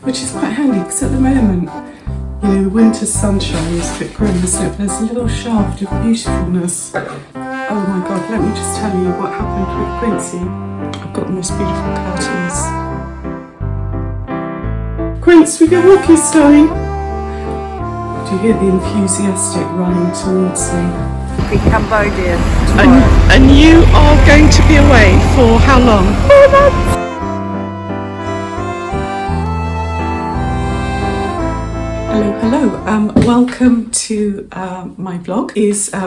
which is quite handy because at the moment, you know, winter sunshine is a bit grim, isn't it? There's a little shaft of beautifulness. Oh my God, let me just tell you what happened with Quincy. I've got the most beautiful curtains. Quince, we go walkie stone. Do you hear the enthusiastic running towards me? Cambodia. And you are going to be away for how long? 4 months. Hello. Welcome to my vlog.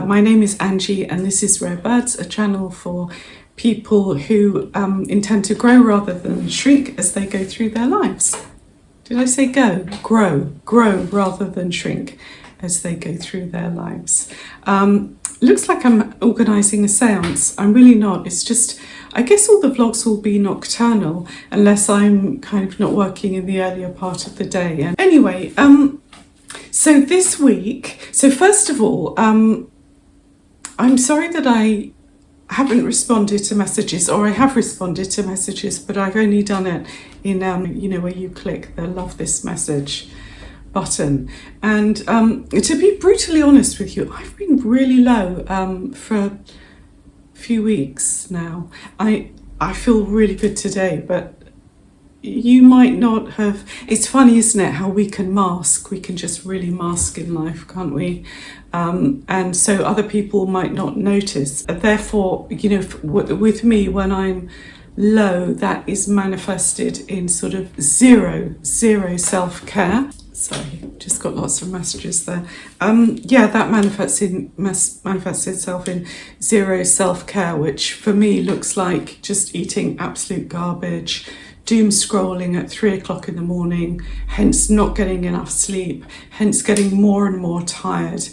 My name is Angie and this is Rare Birds, a channel for people who intend to grow rather than shrink as they go through their lives. Did I say go? Grow rather than shrink as they go through their lives. Looks like I'm organising a séance. I'm really not. It's just, I guess all the vlogs will be nocturnal unless I'm kind of not working in the earlier part of the day. And anyway, so this week, so first of all, I'm sorry that I haven't responded to messages, or I have responded to messages, but I've only done it in, you know, where you click the love this message button. And to be brutally honest with you, I've been really low for a few weeks now. I feel really good today, but you might not have. It's funny, isn't it, how we can mask. We can just really mask in life, can't we? And so other people might not notice. Therefore, you know, with me, when I'm low, that is manifested in sort of zero self-care. Sorry, just got lots of messages there. Yeah, that manifests itself in zero self-care, which for me looks like just eating absolute garbage, doom scrolling at 3 o'clock in the morning, hence not getting enough sleep, hence getting more and more tired,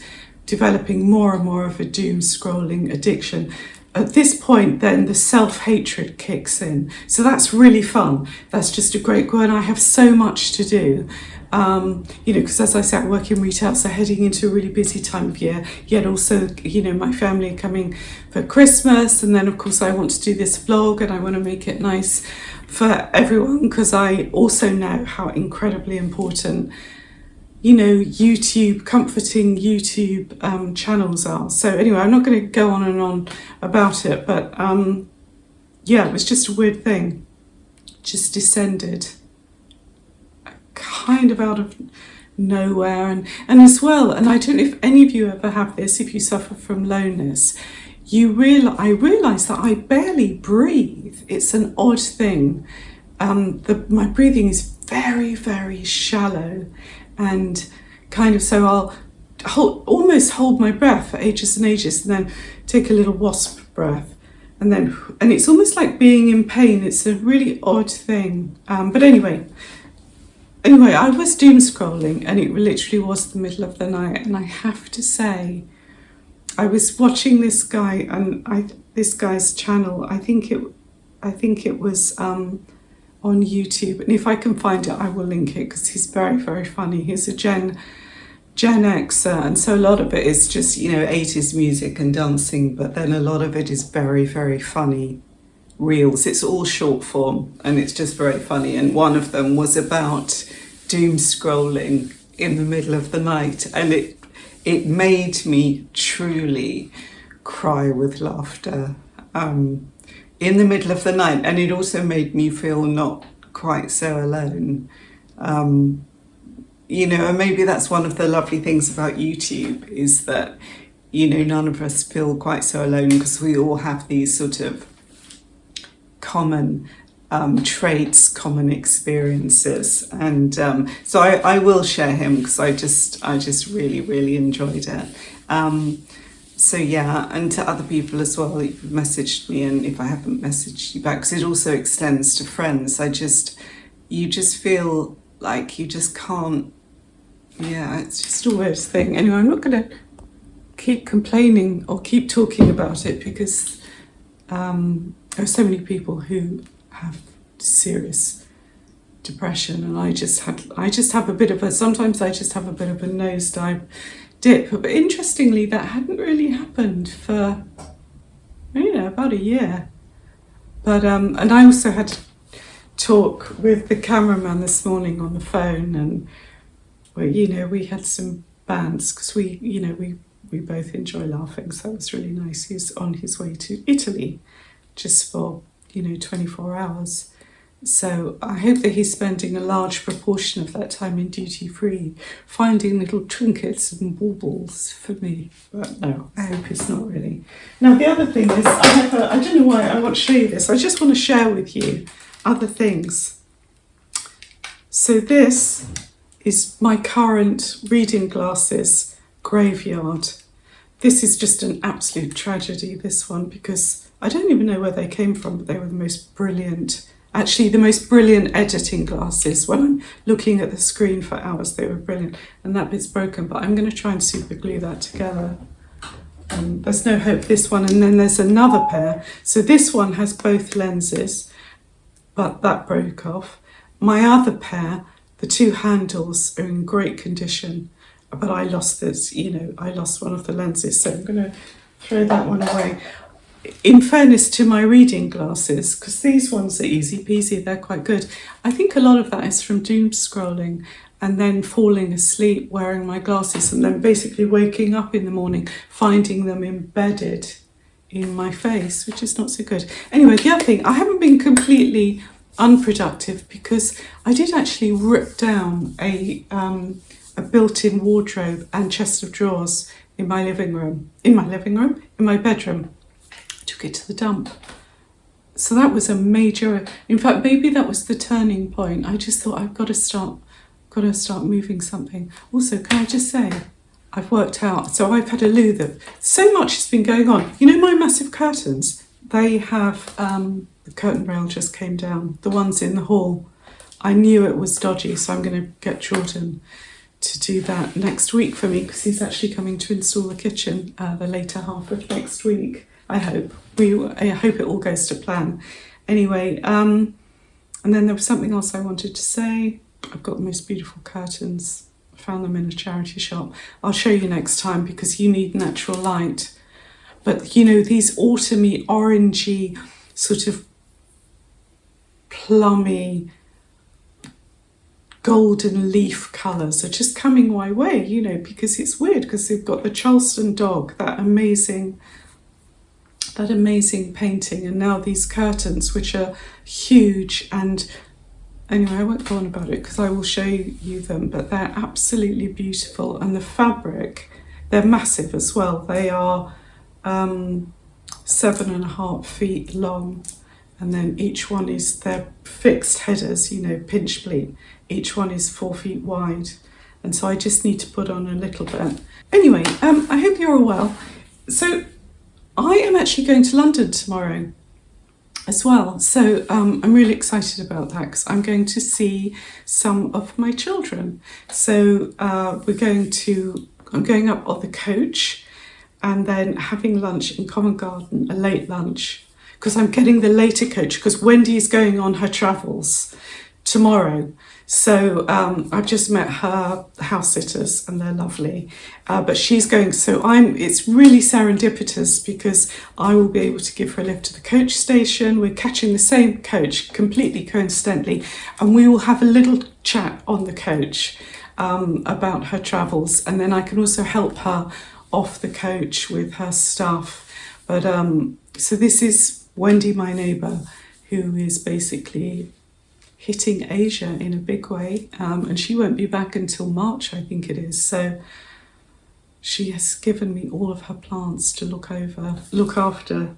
developing more and more of a doom scrolling addiction. At this point, then the self-hatred kicks in. So that's really fun. That's just a great go. And I have so much to do. You know, because as I said, I work in retail, so heading into a really busy time of year, yet also, you know, my family are coming for Christmas, and then of course I want to do this vlog and I want to make it nice for everyone, because I also know how incredibly important, you know, comforting YouTube channels are. So anyway, I'm not going to go on and on about it, but yeah, it was just a weird thing, just descended kind of out of nowhere. And as well, and I don't know if any of you ever have this, if you suffer from lowness, I realise that I barely breathe. It's an odd thing. My breathing is very, very shallow, and kind of, so I'll almost hold my breath for ages and ages, and then take a little wasp breath, and it's almost like being in pain. It's a really odd thing. But anyway, I was doom scrolling, and it literally was the middle of the night, and I have to say, I was watching this guy, and this guy's channel, I think it was on YouTube, and if I can find it, I will link it, because he's very, very funny. He's a Gen Xer, and so a lot of it is just, you know, 80s music and dancing, but then a lot of it is very, very funny reels. It's all short form, and it's just very funny. And one of them was about doom scrolling in the middle of the night, and it made me truly cry with laughter in the middle of the night, and it also made me feel not quite so alone. You know, and maybe that's one of the lovely things about YouTube, is that, you know, none of us feel quite so alone, because we all have these sort of common traits, common experiences. And so I will share him, because I just really, really enjoyed it. So yeah, and to other people as well, you've messaged me, and if I haven't messaged you back, because it also extends to friends, you just feel like you just can't, yeah, it's just a weird thing. Anyway, I'm not going to keep complaining or keep talking about it, because there are so many people who have serious depression, and I just have a bit of a, sometimes I just have a bit of a nosedive dip. But interestingly, that hadn't really happened for, you know, about a year. But and I also had talk with the cameraman this morning on the phone, and we had some bands because we both enjoy laughing, so it was really nice. He's on his way to Italy just for 24 hours. So I hope that he's spending a large proportion of that time in duty free, finding little trinkets and baubles for me. But no, I hope it's not really. Now the other thing is, I don't know why I want to show you this. I just want to share with you other things. So this is my current reading glasses graveyard. This is just an absolute tragedy, this one, because I don't even know where they came from, but they were the most brilliant editing glasses. When I'm looking at the screen for hours, they were brilliant. And that bit's broken, but I'm going to try and super glue that together. There's no hope, this one. And then there's another pair. So this one has both lenses, but that broke off. My other pair, the two handles are in great condition, but I lost I lost one of the lenses, so I'm going to throw that one away. In fairness to my reading glasses, because these ones are easy peasy, they're quite good. I think a lot of that is from doom scrolling and then falling asleep wearing my glasses and then basically waking up in the morning, finding them embedded in my face, which is not so good. Anyway, the other thing, I haven't been completely unproductive because I did actually rip down a built-in wardrobe and chest of drawers in my bedroom. Took it to the dump. So that was a major, in fact, maybe that was the turning point. I just thought I've got to start moving something. Also, can I just say, I've worked out, so I've had a loo that so much has been going on. My massive curtains, they have, the curtain rail just came down, the ones in the hall. I knew it was dodgy, so I'm going to get Jordan to do that next week for me because he's actually coming to install the kitchen the later half of next week. I hope it all goes to plan. Anyway, and then there was something else I wanted to say. I've got the most beautiful curtains. I found them in a charity shop. I'll show you next time because you need natural light. But these autumny, orangey, sort of plummy, golden leaf colours are just coming my way, because it's weird because they've got the Charleston dog, that amazing painting, and now these curtains which are huge. And anyway, I won't go on about it because I will show you them, but they're absolutely beautiful. And the fabric, they're massive as well. They are 7.5 feet long, and then each one is, they're fixed headers, pinch pleat. Each one is 4 feet wide, and so I just need to put on a little bit. Anyway, I hope you're all well. So I am actually going to London tomorrow as well. So I'm really excited about that because I'm going to see some of my children. So I'm going up on the coach and then having lunch in Covent Garden, a late lunch, because I'm getting the later coach because Wendy is going on her travels tomorrow. So I've just met her house sitters and they're lovely, but she's going, it's really serendipitous because I will be able to give her a lift to the coach station. We're catching the same coach completely coincidentally, and we will have a little chat on the coach about her travels, and then I can also help her off the coach with her stuff. But so this is Wendy, my neighbour, who is basically hitting Asia in a big way, and she won't be back until March, I think it is. So she has given me all of her plants to look after.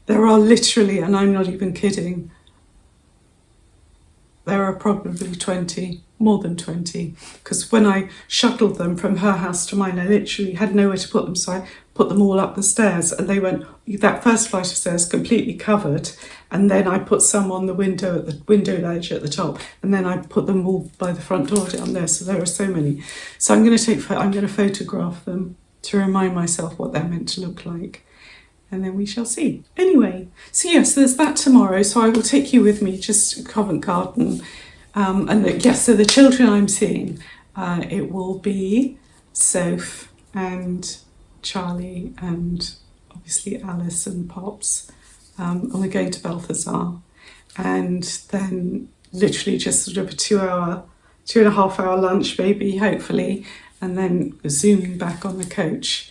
There are literally, and I'm not even kidding, there are probably 20, more than 20, because when I shuttled them from her house to mine, I literally had nowhere to put them, so I put them all up the stairs, and they went, that first flight of stairs completely covered, and then I put some on the window at the window ledge at the top, and then I put them all by the front door down there. So there are so many. So I'm going to photograph them to remind myself what they're meant to look like, and then we shall see. Anyway, so yes, there's that tomorrow. So I will take you with me just to Covent Garden, so the children I'm seeing, it will be Soph and Charlie and obviously Alice and Pops, and we're going to Balthazar, and then literally just sort of a 2.5 hour lunch maybe, hopefully, and then zooming back on the coach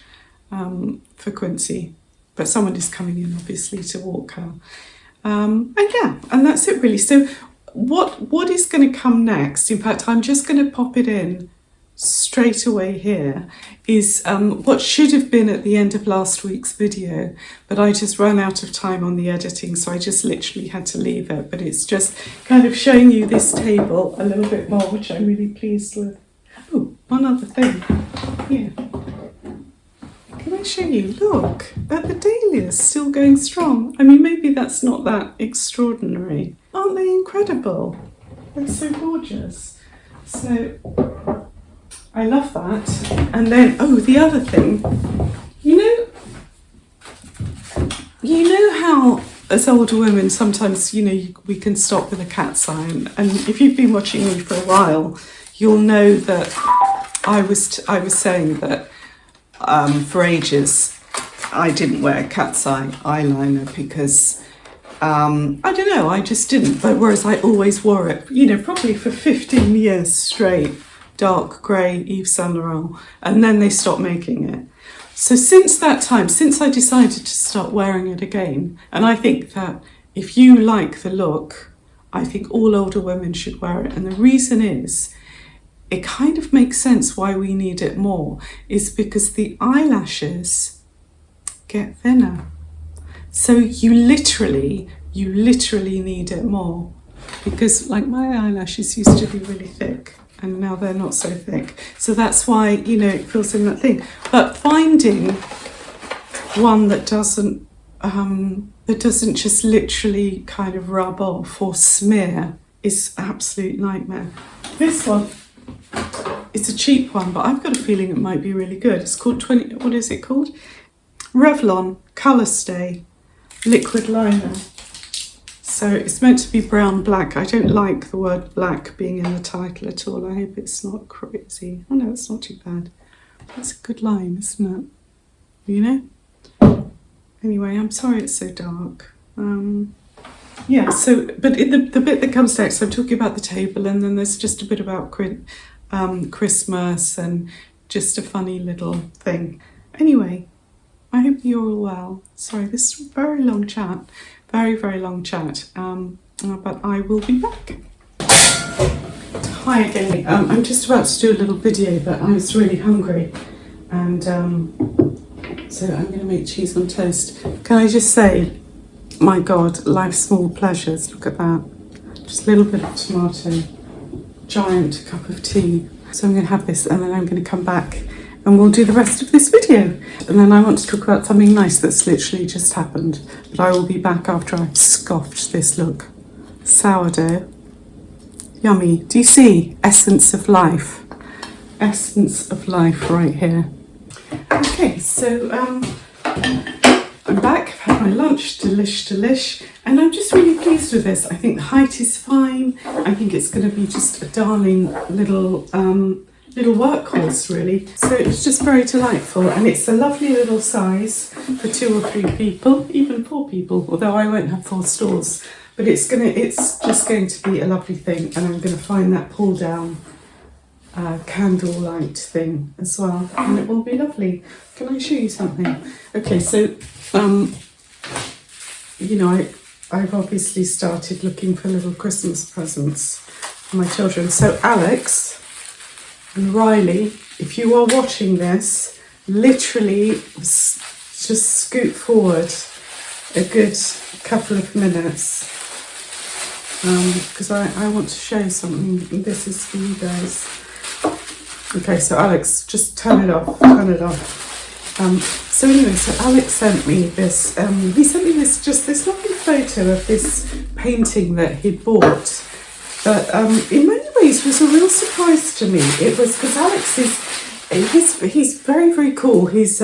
for Quincy. But someone is coming in, obviously, to walk her. And that's it really. So what is going to come next? In fact, I'm just going to pop it in straight away here, is what should have been at the end of last week's video, but I just ran out of time on the editing, so I just literally had to leave it. But it's just kind of showing you this table a little bit more, which I'm really pleased with. Oh, one other thing. Here. Can I show you? Look, at the dahlias still going strong. I mean, maybe that's not that extraordinary. Aren't they incredible? They're so gorgeous. So I love that. And then, the other thing, you know how as older women sometimes, we can stop with a cat's eye. And if you've been watching me for a while, you'll know that I was saying that for ages I didn't wear cat's eye eyeliner because I don't know, I just didn't. But whereas I always wore it, probably for 15 years straight, dark grey Yves Saint Laurent, and then they stopped making it. So since that time, since I decided to start wearing it again, and I think that if you like the look, I think all older women should wear it. And the reason is, it kind of makes sense why we need it more, is because the eyelashes get thinner. So you literally need it more, because like my eyelashes used to be really thick and now they're not so thick. So that's why, it feels in that thing. But finding one that doesn't just literally kind of rub off or smear is absolute nightmare. This one, it's a cheap one, but I've got a feeling it might be really good. It's called what is it called? Revlon Colour Stay Liquid Liner. So it's meant to be brown black. I don't like the word black being in the title at all. I hope it's not crazy. Oh no, it's not too bad. That's a good line, isn't it? Anyway, I'm sorry it's so dark. So, but in the bit that comes next, I'm talking about the table, and then there's just a bit about Christmas and just a funny little thing. Anyway, I hope you're all well. Sorry, this is a very long chat. Very, very long chat. But I will be back. Hi again. I'm just about to do a little video, but I was really hungry. And so I'm going to make cheese on toast. Can I just say, my God, life's small pleasures. Look at that. Just a little bit of tomato. Giant cup of tea. So I'm going to have this, and then I'm going to come back and we'll do the rest of this video. And then I want to talk about something nice that's literally just happened. But I will be back after I've scoffed this look. Sourdough. Yummy. Do you see? Essence of life. Essence of life right here. Okay, so I'm back. I've had my lunch. Delish. And I'm just really pleased with this. I think the height is fine. I think it's going to be just a darling little workhorse, really. So it's just very delightful, and it's a lovely little size for 2 or 3 people, even 4 people, although I won't have 4 stools. But it's just going to be a lovely thing, and I'm going to find that pull down candlelight thing as well, and it will be lovely. Can I show you something? Okay, so I've obviously started looking for little Christmas presents for my children. So Alex and Riley, if you are watching this, literally just scoot forward a good couple of minutes, because I want to show something. This is for you guys. Okay, so Alex, just turn it off. So anyway, so Alex sent me this, he sent me this lovely photo of this painting that he'd bought. But in many ways was a real surprise to me. It was because Alex he's very, very cool. He has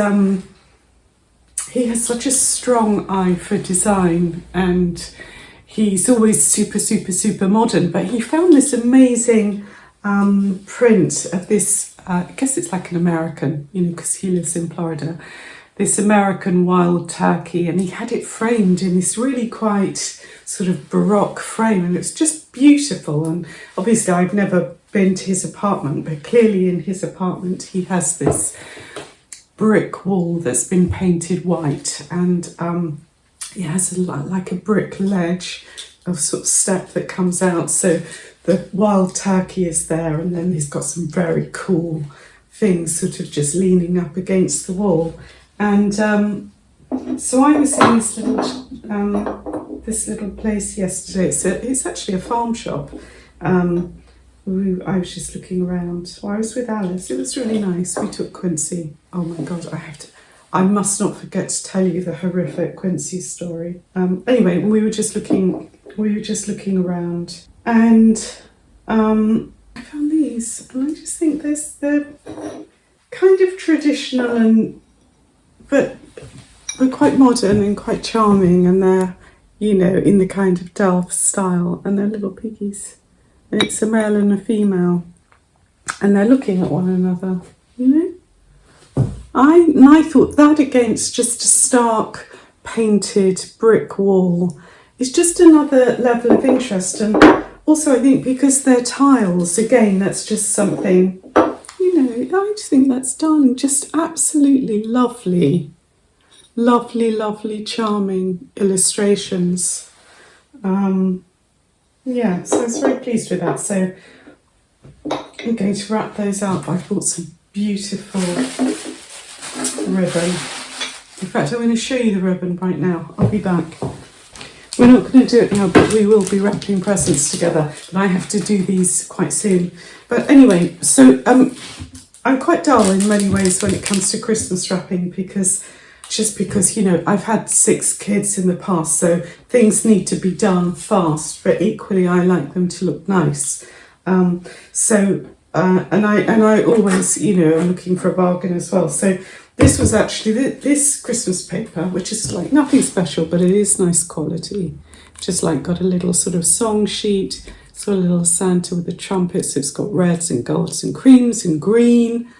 such a strong eye for design, and he's always super, super, super modern. But he found this amazing print of this, I guess it's like an American, because he lives in Florida, this American wild turkey, and he had it framed in this really quite sort of Baroque frame, and it's just beautiful. And obviously I've never been to his apartment, but clearly in his apartment he has this brick wall that's been painted white, and it has like a brick ledge of sort of step that comes out, so the wild turkey is there, and then he's got some very cool things sort of just leaning up against the wall. And so I was in this little place yesterday. It's actually a farm shop. I was just looking around. I was with Alice. It was really nice. We took Quincy. Oh my God, I must not forget to tell you the horrific Quincy story. Anyway, we were just looking around, and I found these, and I just think they're kind of traditional but quite modern and quite charming, and they're, you know, in the kind of Delft style, and they're little piggies. And it's a male and a female, and they're looking at one another, you know. I thought that against just a stark painted brick wall is just another level of interest. And also I think because they're tiles, again, that's just something, you know, I just think that's darling, just absolutely lovely, lovely, lovely, charming illustrations. Yeah, so I was very pleased with that. So I'm going to wrap those up. I've bought some beautiful ribbon. In fact, I'm going to show you the ribbon right now. I'll be back. We're not going to do it now, but we will be wrapping presents together. But I have to do these quite soon. But anyway, so I'm quite dull in many ways when it comes to Christmas wrapping, because you know, I've had 6 kids in the past, so things need to be done fast, but equally I like them to look nice. And I always, you know, am looking for a bargain as well. So this was actually this Christmas paper, which is like nothing special, but it is nice quality. Just like got a little sort of song sheet. It's got a little Santa with the trumpets. So it's got reds and golds and creams and green,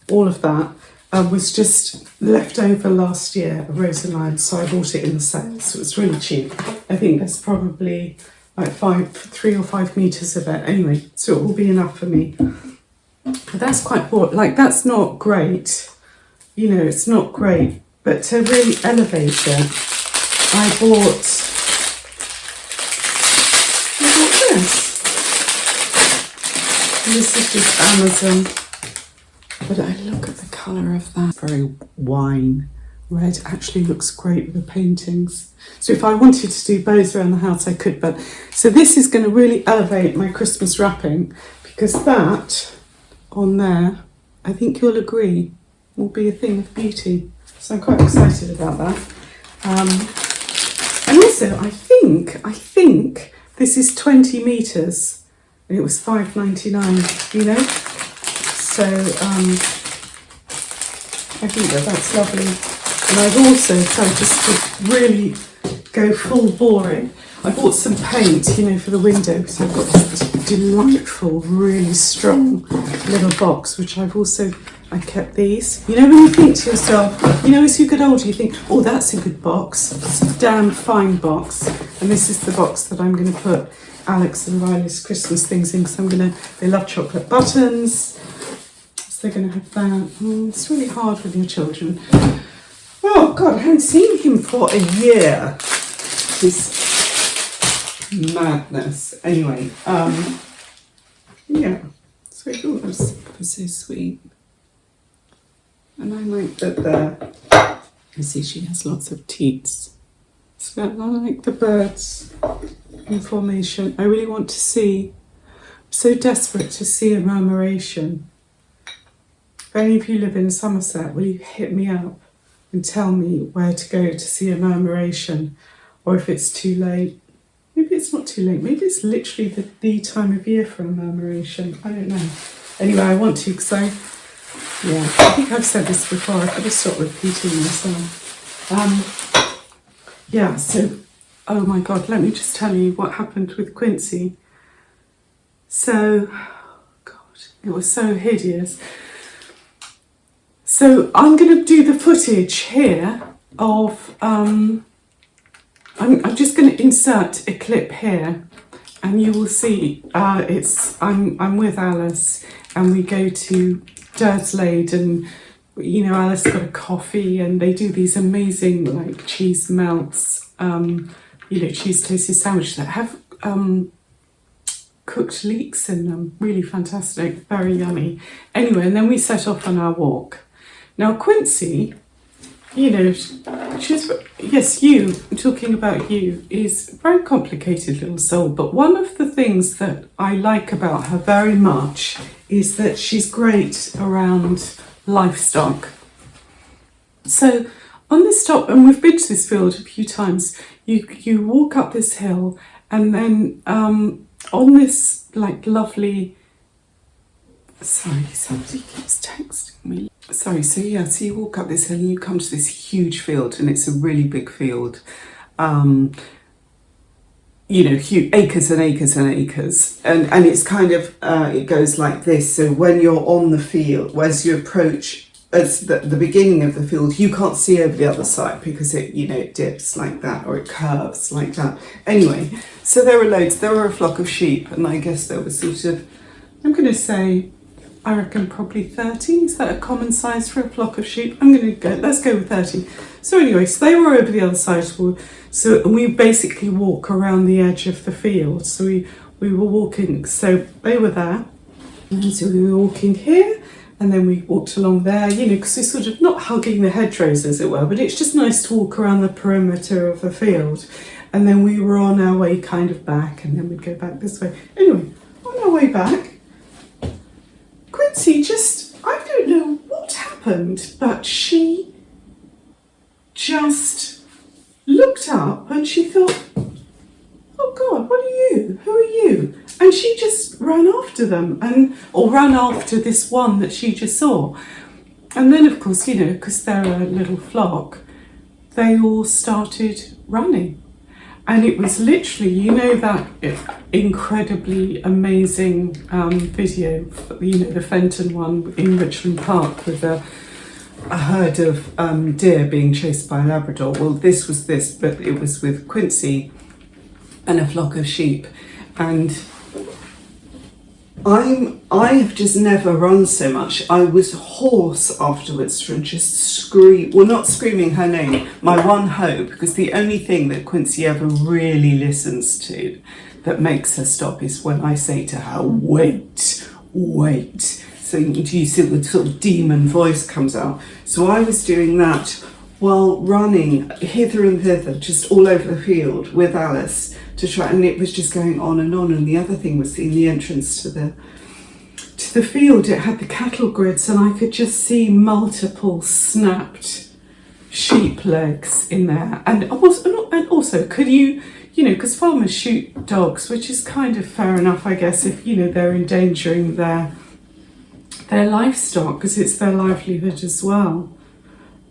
all of that. Was just left over last year, a rose and lime, so I bought it in the sale, so it's really cheap. I think there's probably like 3 or 5 meters of it anyway, so it will be enough for me. But that's quite bored, like that's not great, you know, it's not great, but to really elevate it, I bought this. And this is just Amazon. But I look at the colour of that, very wine red, actually looks great with the paintings. So if I wanted to do bows around the house, I could. But so this is going to really elevate my Christmas wrapping, because that on there, I think you'll agree, will be a thing of beauty. So I'm quite excited about that. And also, I think this is 20 metres, and it was $5.99, you know. So I think that's lovely. And I've also tried just to really go full boring. I bought some paint, you know, for the window, because I've got this delightful, really strong little box, which I kept these. You know, when you think to yourself, you know, as you get older, you think, oh, that's a good box. It's a damn fine box. And this is the box that I'm going to put Alex and Riley's Christmas things in, because they love chocolate buttons. They're going to have that. It's really hard with your children. Oh God, I haven't seen him for a year. It's madness. Anyway, yeah. So I thought that was so sweet. And I like that there. You see, she has lots of teats. So I like the birds in formation. I really want to see. I'm so desperate to see a murmuration. If any of you live in Somerset, will you hit me up and tell me where to go to see a murmuration, or if it's too late? Maybe it's not too late. Maybe it's literally the time of year for a murmuration. I don't know. Anyway, I want to, because I think I've said this before. I've got to stop repeating myself. Yeah, so, oh my God, let me just tell you what happened with Quincy. So, God, it was so hideous. So I'm going to do the footage here of I'm just going to insert a clip here, and you will see I'm with Alice, and we go to Durslade, and you know, Alice got a coffee, and they do these amazing like cheese melts, you know, cheese toasted sandwiches that have cooked leeks in them. Really fantastic, very yummy. Anyway, and then we set off on our walk. Now Quincy, you know, she's, yes, you, I'm talking about you, is a very complicated little soul, but one of the things that I like about her very much is that she's great around livestock. So on this top, and we've been to this field a few times, you walk up this hill, and then on this like lovely, sorry, somebody keeps texting me. Sorry, so yeah, so you walk up this hill and you come to this huge field, and it's a really big field. You know, huge, acres and acres and acres. And it's kind of, it goes like this. So when you're on the field, as you approach as the beginning of the field, you can't see over the other side because it, you know, it dips like that, or it curves like that. Anyway, so there were a flock of sheep, and I guess there was sort of, I'm going to say, I reckon probably 30. Is that a common size for a flock of sheep? Let's go with 30. So anyway, so they were over the other side. So we basically walk around the edge of the field. So we were walking, so they were there. And so we were walking here, and then we walked along there, you know, because we're sort of not hugging the hedgerows, as it were, but it's just nice to walk around the perimeter of the field. And then we were on our way kind of back, and then we'd go back this way. Anyway, on our way back, Quincy just, I don't know what happened, but she just looked up and she thought, oh God, what are you? Who are you? And she just ran after them, or ran after this one that she just saw. And then, of course, you know, because they're a little flock, they all started running. And it was literally, you know, that incredibly amazing video, you know, the Fenton one in Richmond Park with a herd of deer being chased by a Labrador. Well, this was this, but it was with Quincy and a flock of sheep. And I have just never run so much. I was hoarse afterwards from just not screaming her name, my one hope, because the only thing that Quincy ever really listens to that makes her stop is when I say to her, wait, wait. So you see the sort of demon voice comes out. So I was doing that while running hither and thither, just all over the field with Alice to try, and it was just going on and on. And the other thing was in the entrance to the field, it had the cattle grids, and I could just see multiple snapped sheep legs in there. And also, could you know, because farmers shoot dogs, which is kind of fair enough, I guess, if, you know, they're endangering their livestock, because it's their livelihood as well.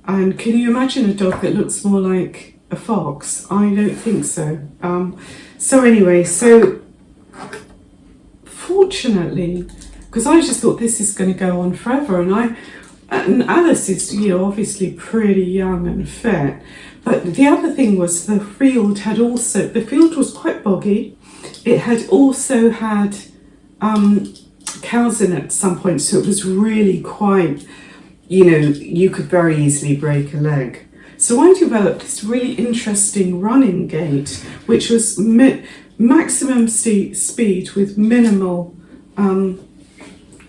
And can you imagine a dog that looks more like a fox? I don't think so. So anyway, so fortunately, because I just thought this is going to go on forever, and Alice is, you know, obviously pretty young and fit. But the other thing was the field was quite boggy. It had also had cows in it at some point, so it was really quite, you know, you could very easily break a leg. So I developed this really interesting running gait, which was maximum speed with minimal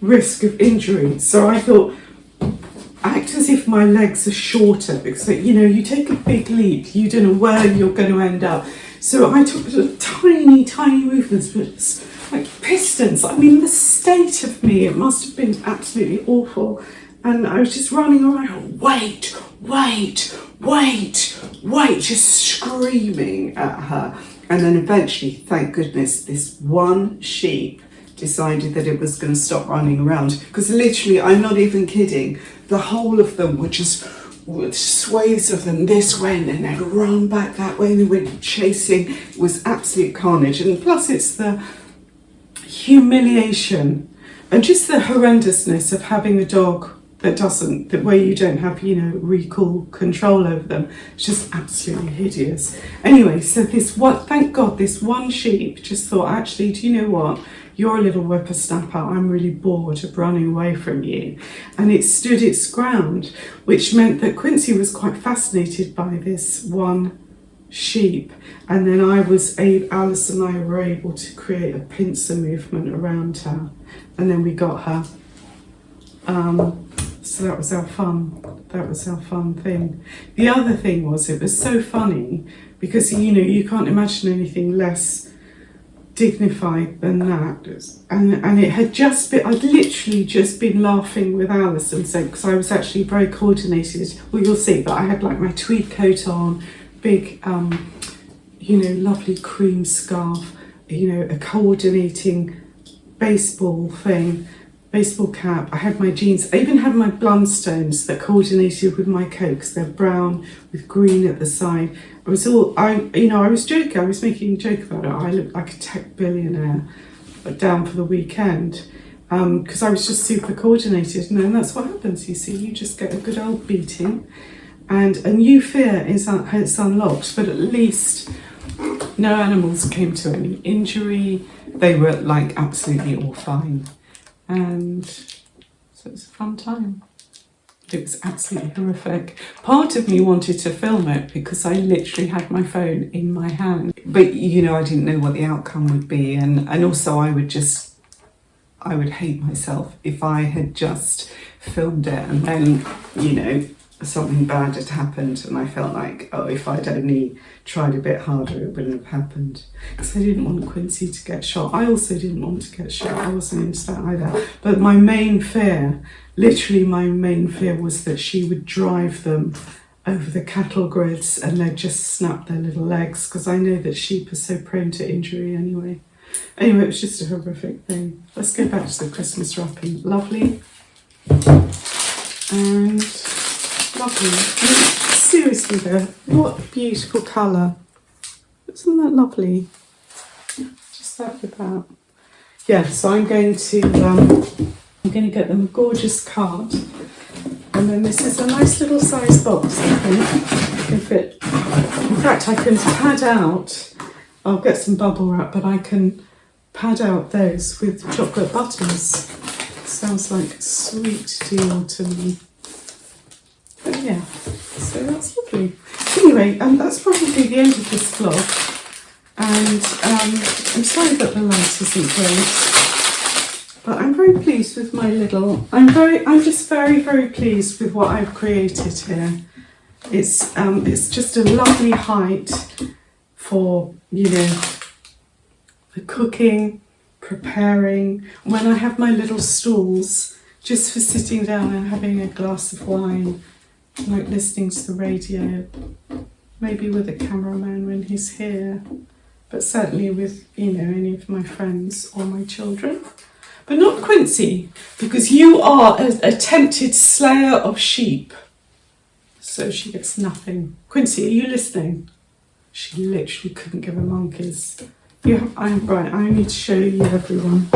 risk of injury. So I thought, act as if my legs are shorter, because, you know, you take a big leap, you don't know where you're going to end up. So I took tiny, tiny movements, but it's like pistons. I mean, the state of me, it must have been absolutely awful. And I was just running around, wait, just screaming at her. And then eventually, thank goodness, this one sheep decided that it was going to stop running around. Because literally, I'm not even kidding, the whole of them were just swathes of them this way, and then they'd run back that way, and they went chasing. It was absolute carnage. And plus, it's the humiliation and just the horrendousness of having a dog where you don't have, you know, recall control over them. It's just absolutely hideous. Anyway, so thank God, this one sheep just thought, actually, do you know what? You're a little whippersnapper. I'm really bored of running away from you. And it stood its ground, which meant that Quincy was quite fascinated by this one sheep. And then Alice and I were able to create a pincer movement around her. And then we got her. So that was our fun thing. The other thing was, it was so funny because, you know, you can't imagine anything less dignified than that. And it had just been, I'd literally just been laughing with Alice and so, because I was actually very coordinated. Well, you'll see, but I had like my tweed coat on, big, you know, lovely cream scarf, you know, a coordinating baseball cap. I had my jeans. I even had my Blundstones that coordinated with my coat because they're brown with green at the side. I was joking. I was making a joke about it. I looked like a tech billionaire, but down for the weekend because I was just super coordinated. And then that's what happens. You see, you just get a good old beating, and a new fear is unlocked. But at least no animals came to any injury. They were like absolutely all fine. And so it was a fun time. It was absolutely horrific. Part of me wanted to film it because I literally had my phone in my hand. But, you know, I didn't know what the outcome would be. And also I would hate myself if I had just filmed it and then, you know, something bad had happened and I felt like, oh, if I'd only tried a bit harder, it wouldn't have happened. Because I didn't want Quincy to get shot. I also didn't want to get shot. I wasn't into that either. But my main fear was that she would drive them over the cattle grids and they'd just snap their little legs, because I know that sheep are so prone to injury anyway. Anyway, it was just a horrific thing. Let's go back to the Christmas wrapping. Lovely. And lovely. Seriously though, what a beautiful colour. Isn't that lovely? Just that with that. Yeah, so I'm going to get them a gorgeous card. And then this is a nice little size box, I think. Can fit. In fact, I can pad out, I'll get some bubble wrap, but I can pad out those with chocolate buttons. Sounds like a sweet deal to me. But yeah, so that's lovely. Anyway, that's probably the end of this vlog. And I'm sorry that the light isn't great, but I'm very pleased with my little. I'm just very, very pleased with what I've created here. It's just a lovely height for, you know, the cooking, preparing. When I have my little stools, just for sitting down and having a glass of wine, like listening to the radio, maybe with a cameraman when he's here, but certainly with, you know, any of my friends or my children. But not Quincy, because you are a attempted slayer of sheep. So she gets nothing. Quincy, are you listening? She literally couldn't give a monkey's. I need to show you everyone.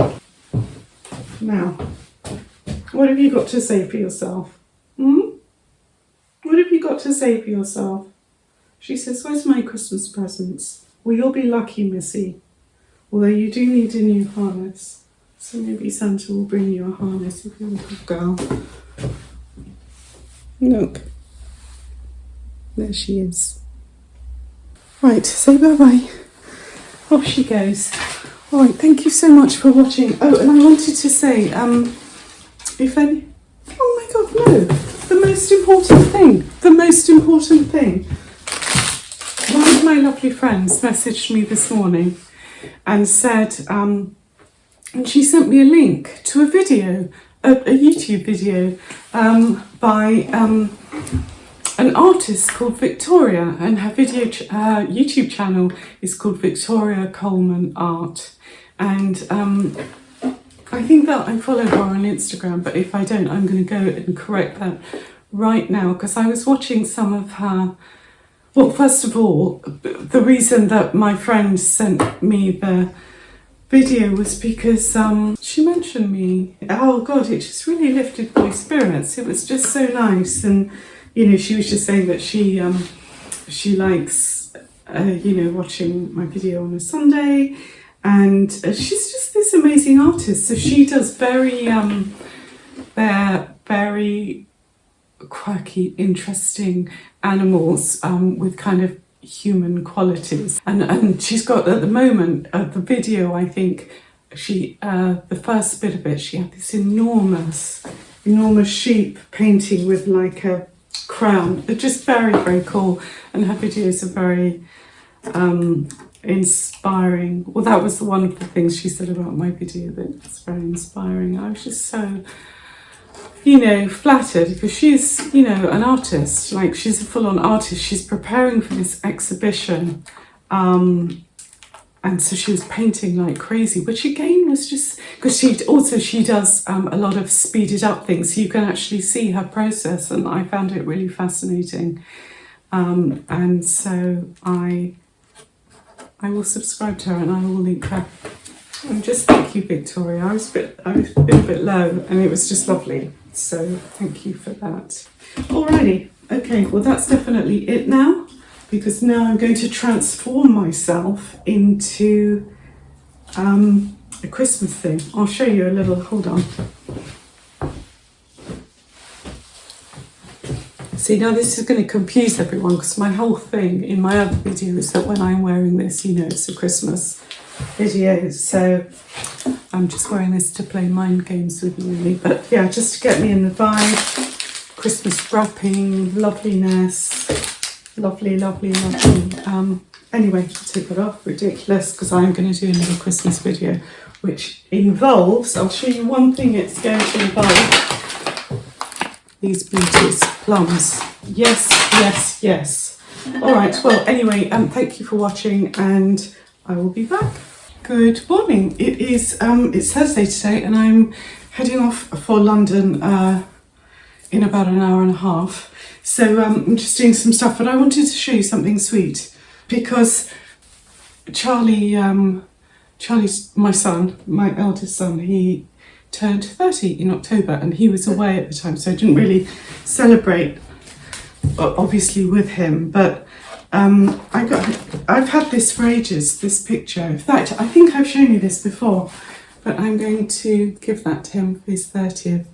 Now, what have you got to say for yourself? What have you got to say for yourself? She says, where's my Christmas presents? Well, you'll be lucky, Missy. Although you do need a new harness. So maybe Santa will bring you a harness if you're a good girl. Look. There she is. Right, say bye-bye. Off she goes. All right, thank you so much for watching. Oh, and I wanted to say, if any... Oh my God, no. The most important thing. One of my lovely friends messaged me this morning and said, and she sent me a link to a video, a YouTube video by an artist called Victoria, and her YouTube channel is called Victoria Coleman Art. And I think that I follow her on Instagram, but if I don't, I'm going to go and correct that right now, because I was watching some of her. Well, first of all, the reason that my friend sent me the video was because she mentioned me. Oh God, it just really lifted my spirits. It was just so nice, and you know, she was just saying that she likes watching my video on a Sunday, and she's just this amazing artist. So she does very very quirky, interesting animals with kind of human qualities, and she's got at the moment the video, I think she the first bit of it, she had this enormous sheep painting with like a crown. They're just very cool, and her videos are very inspiring. Well, that was one of the things she said about my video, that it's very inspiring. I was just so flattered, because she's, an artist. Like, she's a full-on artist. She's preparing for this exhibition. And so she was painting like crazy, which again was just, because she does a lot of speeded up things. So you can actually see her process, and I found it really fascinating. And so I will subscribe to her, and I will link her. And just thank you, Victoria. I was been a bit low, and it was just lovely. So thank you for that. Alrighty, okay, well that's definitely it now, because now I'm going to transform myself into a Christmas thing. I'll show you a little, hold on. See, now this is going to confuse everyone, because my whole thing in my other video is that when I'm wearing this, it's a Christmas video. So I'm just wearing this to play mind games with you, really. But yeah, just to get me in the vibe. Christmas wrapping, loveliness, lovely. Anyway, I'll take that off. Ridiculous, because I'm going to do a little Christmas video, which involves, I'll show you one thing it's going to involve. These beauties, plums. Yes. All right, well, anyway, thank you for watching, and I will be back. Good morning. It's Thursday today, and I'm heading off for London in about an hour and a half. So I'm just doing some stuff, but I wanted to show you something sweet, because Charlie's my son, my eldest son, he turned 30 in October, and he was away at the time, so I didn't really celebrate, obviously, with him. But I've had this for ages, this picture. In fact, I think I've shown you this before, but I'm going to give that to him for his 30th.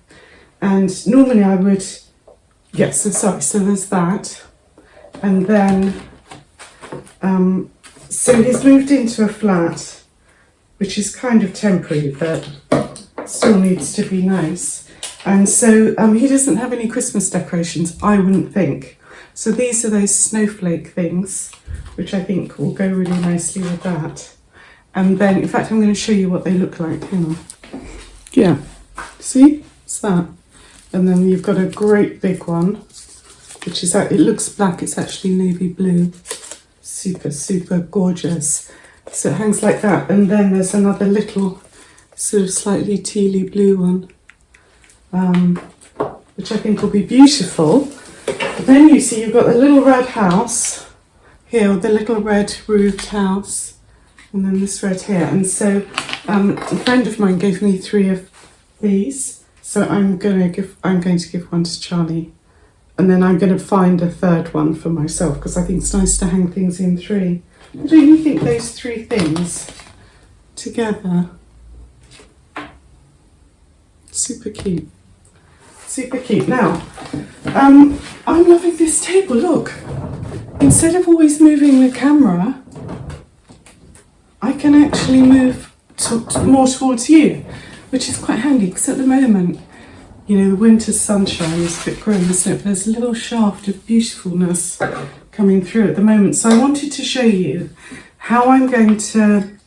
And normally I would, so there's that. And then, so he's moved into a flat, which is kind of temporary, but still needs to be nice. And so he doesn't have any Christmas decorations, I wouldn't think. So these are those snowflake things, which I think will go really nicely with that. And then, in fact, I'm going to show you what they look like. Hang on. Yeah, see? It's that. And then you've got a great big one, which is, it looks black, it's actually navy blue. Super gorgeous. So it hangs like that. And then there's another little sort of slightly tealy blue one, which I think will be beautiful. But then you see you've got the little red house here, the little red roofed house, and then this red here. And so a friend of mine gave me 3 of these, so I'm going to give one to Charlie, and then I'm going to find a third one for myself, because I think it's nice to hang things in 3. Don't you think those 3 things together? Super cute. Now, I'm loving this table. Look, instead of always moving the camera, I can actually move more towards you, which is quite handy, because at the moment, the winter sunshine is a bit grim, isn't it? But there's a little shaft of beautifulness coming through at the moment. So I wanted to show you how I'm going to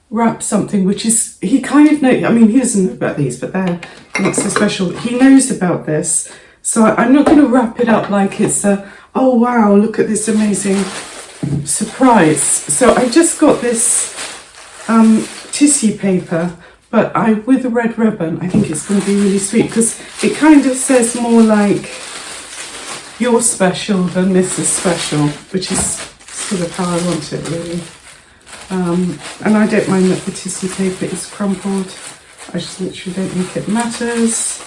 wrap something, which is, he kind of knows, he doesn't know about these, but they're not so special. He knows about this. So I'm not going to wrap it up like it's oh wow, look at this amazing surprise. So I just got this tissue paper, but with a red ribbon. I think it's going to be really sweet, because it kind of says more like you're special than this is special, which is sort of how I want it, really. And I don't mind that the tissue paper is crumpled. I just literally don't think it matters.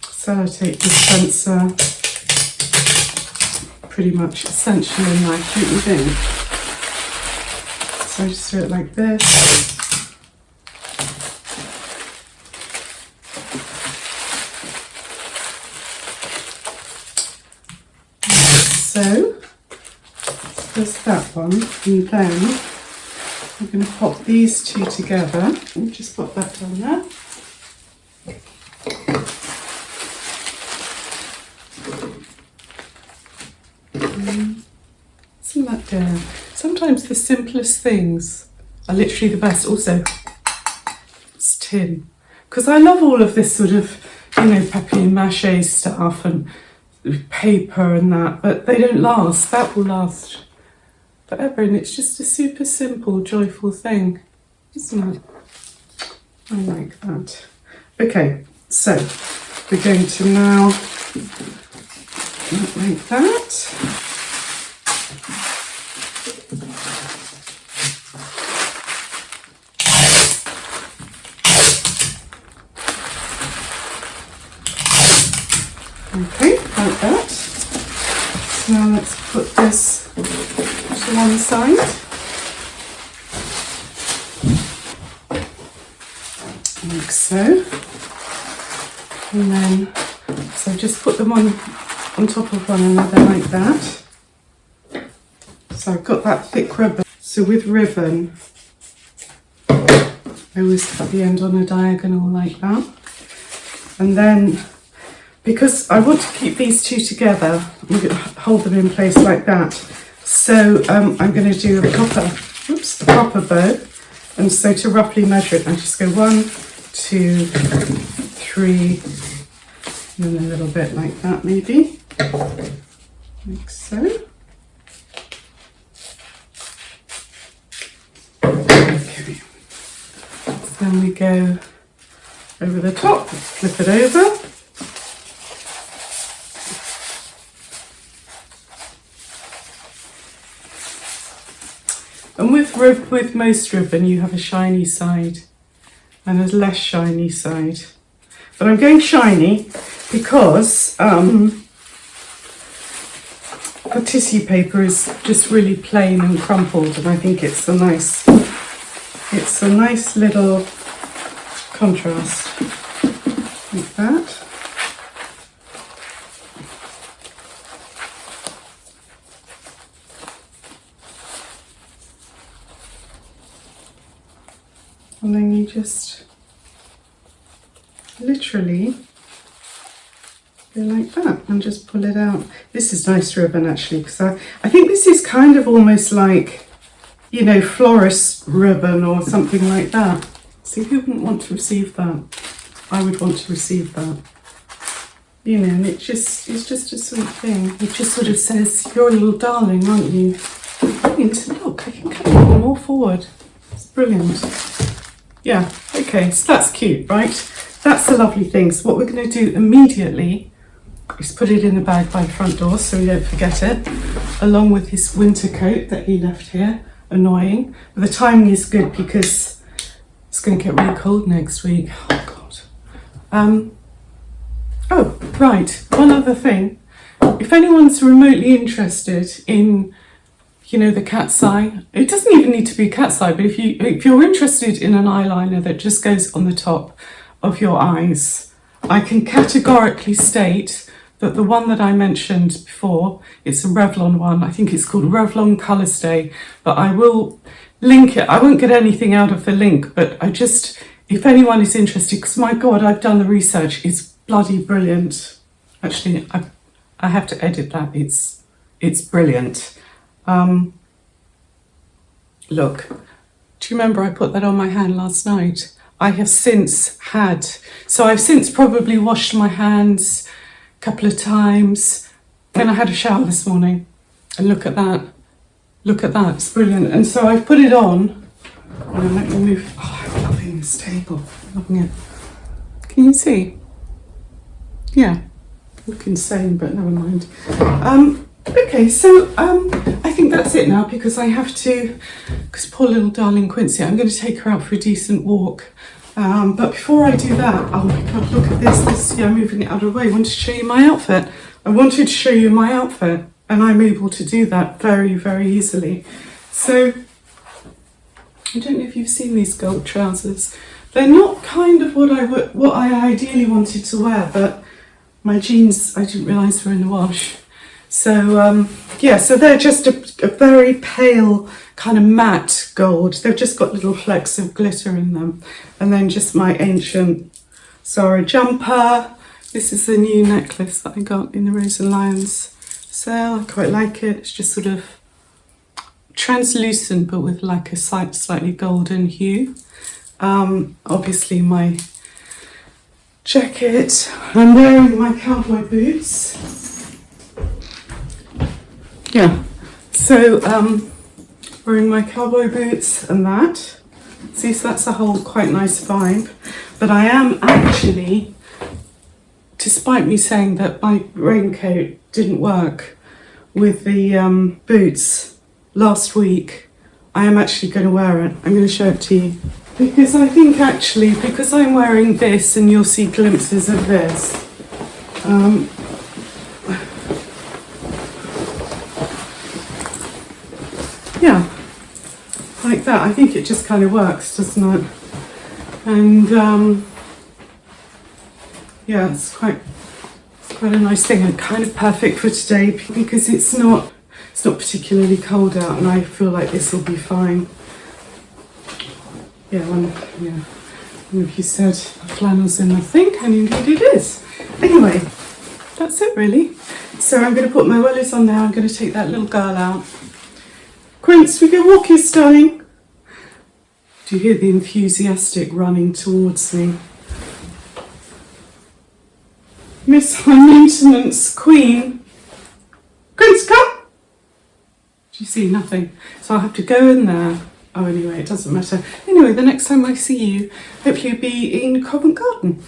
Sellotape dispenser, pretty much essential in life, don't you think? So I just do it like this. So there's that one, and then I'm going to pop these two together. And just pop that down there. Isn't that dear? Sometimes the simplest things are literally the best. Also, it's tin. Because I love all of this sort of, papier-mâché stuff and paper and that, but they don't last. That will last forever, and it's just a super simple, joyful thing, isn't it? I like that. Okay, so we're going to now like that. Okay, like that. So now let's put this to one side. Like so. And then, so just put them on top of one another like that. So I've got that thick ribbon. So with ribbon, I always cut the end on a diagonal like that. And then, because I want to keep these two together, I'm going to hold them in place like that. So I'm going to do a proper bow. And so to roughly measure it, I just go 1, 2, 3, and then a little bit like that maybe, like so. Okay. Then we go over the top, flip it over. And with most ribbon, you have a shiny side and a less shiny side. But I'm going shiny because the tissue paper is just really plain and crumpled, and I think it's a nice little contrast like that. And then you just literally go like that and just pull it out. This is nice ribbon actually, because I think this is kind of almost like, florist ribbon or something like that. See, who wouldn't want to receive that? I would want to receive that. And it's just a sweet thing. It just sort of says, you're a little darling, aren't you? Brilliant. Look, I can cut it more forward. It's brilliant. Yeah, okay, so that's cute, right? That's the lovely thing. So what we're going to do immediately is put it in the bag by the front door so we don't forget it, along with his winter coat that he left here. Annoying. But the timing is good because it's going to get really cold next week. Oh, God. Oh, right. One other thing. If anyone's remotely interested in the cat's eye. It doesn't even need to be a cat's eye, but if you're interested in an eyeliner that just goes on the top of your eyes, I can categorically state that the one that I mentioned before, it's a Revlon one. I think it's called Revlon Colour Stay, but I will link it. I won't get anything out of the link, but if anyone is interested, because my God, I've done the research. It's bloody brilliant. Actually, I have to edit that. It's brilliant. Look, do you remember I put that on my hand last night? I've since probably washed my hands a couple of times. Then I had a shower this morning, and look at that, it's brilliant. And so I've put it on, and let me move. Oh, I'm loving this table, loving it. Can you see? Yeah, look insane, but never mind. Okay, so I think that's it now because I have to, because poor little darling Quincy, I'm going to take her out for a decent walk. But before I do that, oh my God, look at this, yeah, moving it out of the way. I wanted to show you my outfit. And I'm able to do that very, very easily. So, I don't know if you've seen these gold trousers. They're not kind of what I ideally wanted to wear, but my jeans, I didn't realise were in the wash. So, yeah, so they're just a very pale kind of matte gold. They've just got little flecks of glitter in them. And then just my ancient Zara jumper. This is the new necklace that I got in the Rose and Lions sale. I quite like it. It's just sort of translucent, but with like a slightly golden hue. Obviously my jacket. I'm wearing my cowboy boots. Yeah, so wearing my cowboy boots and that. See, so that's a whole quite nice vibe. But I am actually, despite me saying that my raincoat didn't work with the boots last week, I am actually going to wear it. I'm going to show it to you. Because I think actually, because I'm wearing this and you'll see glimpses of this, yeah, like that. I think it just kind of works, doesn't it? And yeah, it's quite a nice thing and kind of perfect for today because it's not particularly cold out, and I feel like this will be fine. Yeah, one of you said flannel's in the thing, and indeed it is. Anyway, that's it really. So I'm going to put my wellies on now. I'm going to take that little girl out. Quince, we go walkies, darling. Do you hear the enthusiastic running towards me? Miss High Maintenance Queen. Quince, come! Do you see? Nothing. So I'll have to go in there. Oh, anyway, it doesn't matter. Anyway, the next time I see you, hopefully you'll be in Covent Garden.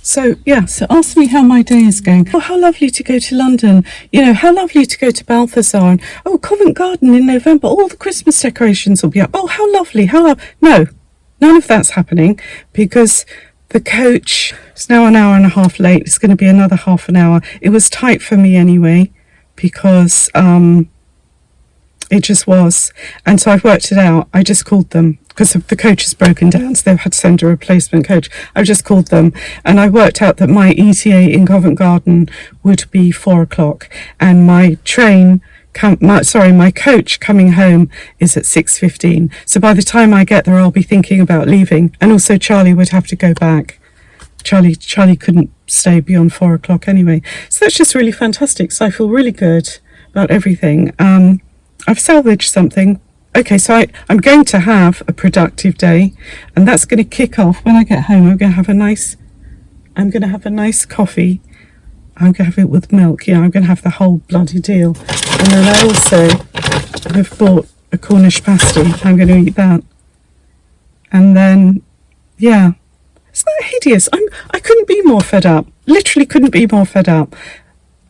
So, yeah, so ask me how my day is going. Oh, how lovely to go to London. You know, how lovely to go to Balthazar. And, oh, Covent Garden in November. All the Christmas decorations will be up. Oh, how lovely. No, none of that's happening because the coach is now an hour and a half late. It's going to be another half an hour. It was tight for me anyway because it just was. And so I've worked it out. I just called them because the coach has broken down, so they've had to send a replacement coach. I've just called them and I worked out that my ETA in Covent Garden would be 4:00 and my my coach coming home is at 6:15. So by the time I get there, I'll be thinking about leaving. And also Charlie would have to go back. Charlie couldn't stay beyond 4:00 anyway. So that's just really fantastic. So I feel really good about everything. I've salvaged something. Okay, so I'm going to have a productive day, and that's going to kick off when I get home. I'm going to have a nice coffee. I'm going to have it with milk. Yeah, I'm going to have the whole bloody deal. And then I also have bought a Cornish pasty. I'm going to eat that. And then, yeah, isn't that hideous? I couldn't be more fed up. Literally couldn't be more fed up.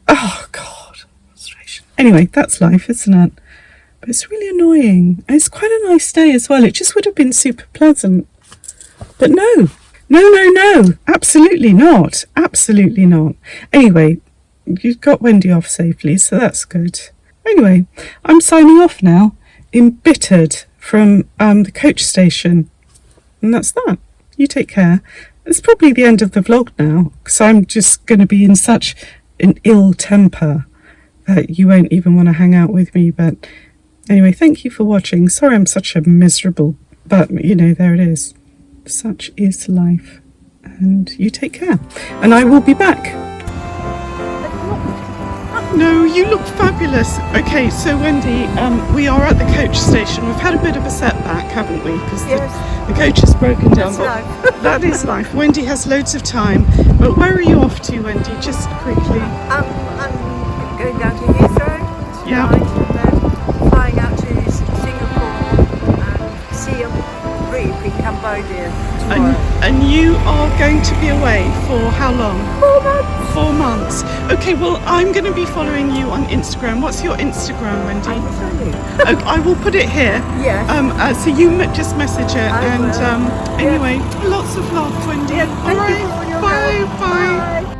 Oh God, frustration. Anyway, that's life, isn't it? But it's really annoying. It's quite a nice day as well. It just would have been super pleasant. But no, absolutely not. Absolutely not. Anyway, you got Wendy off safely, so that's good. Anyway, I'm signing off now, embittered from the coach station. And that's that. You take care. It's probably the end of the vlog now, because I'm just going to be in such an ill temper that you won't even want to hang out with me. But anyway, thank you for watching. Sorry I'm such a miserable, but you know, there it is. Such is life. And you take care. And I will be back. No, you look fabulous. Okay, so Wendy, we are at the coach station. We've had a bit of a setback, haven't we? Because the coach has broken down. That's life. That is life. Wendy has loads of time. But where are you off to, Wendy? Just quickly. I'm going down to Heathrow Yeah. tonight and then flying out to Singapore and Siem Reap in Cambodia tomorrow. And And you are going to be away for how long? 4 months. 4 months. Okay, well, I'm going to be following you on Instagram. What's your Instagram, Wendy? I will tell you. Okay, I will put it here. Yes. So you just message it. I And will. anyway, lots of love, Wendy. Yes, All thank you right. for all your Bye. help. Bye. Bye.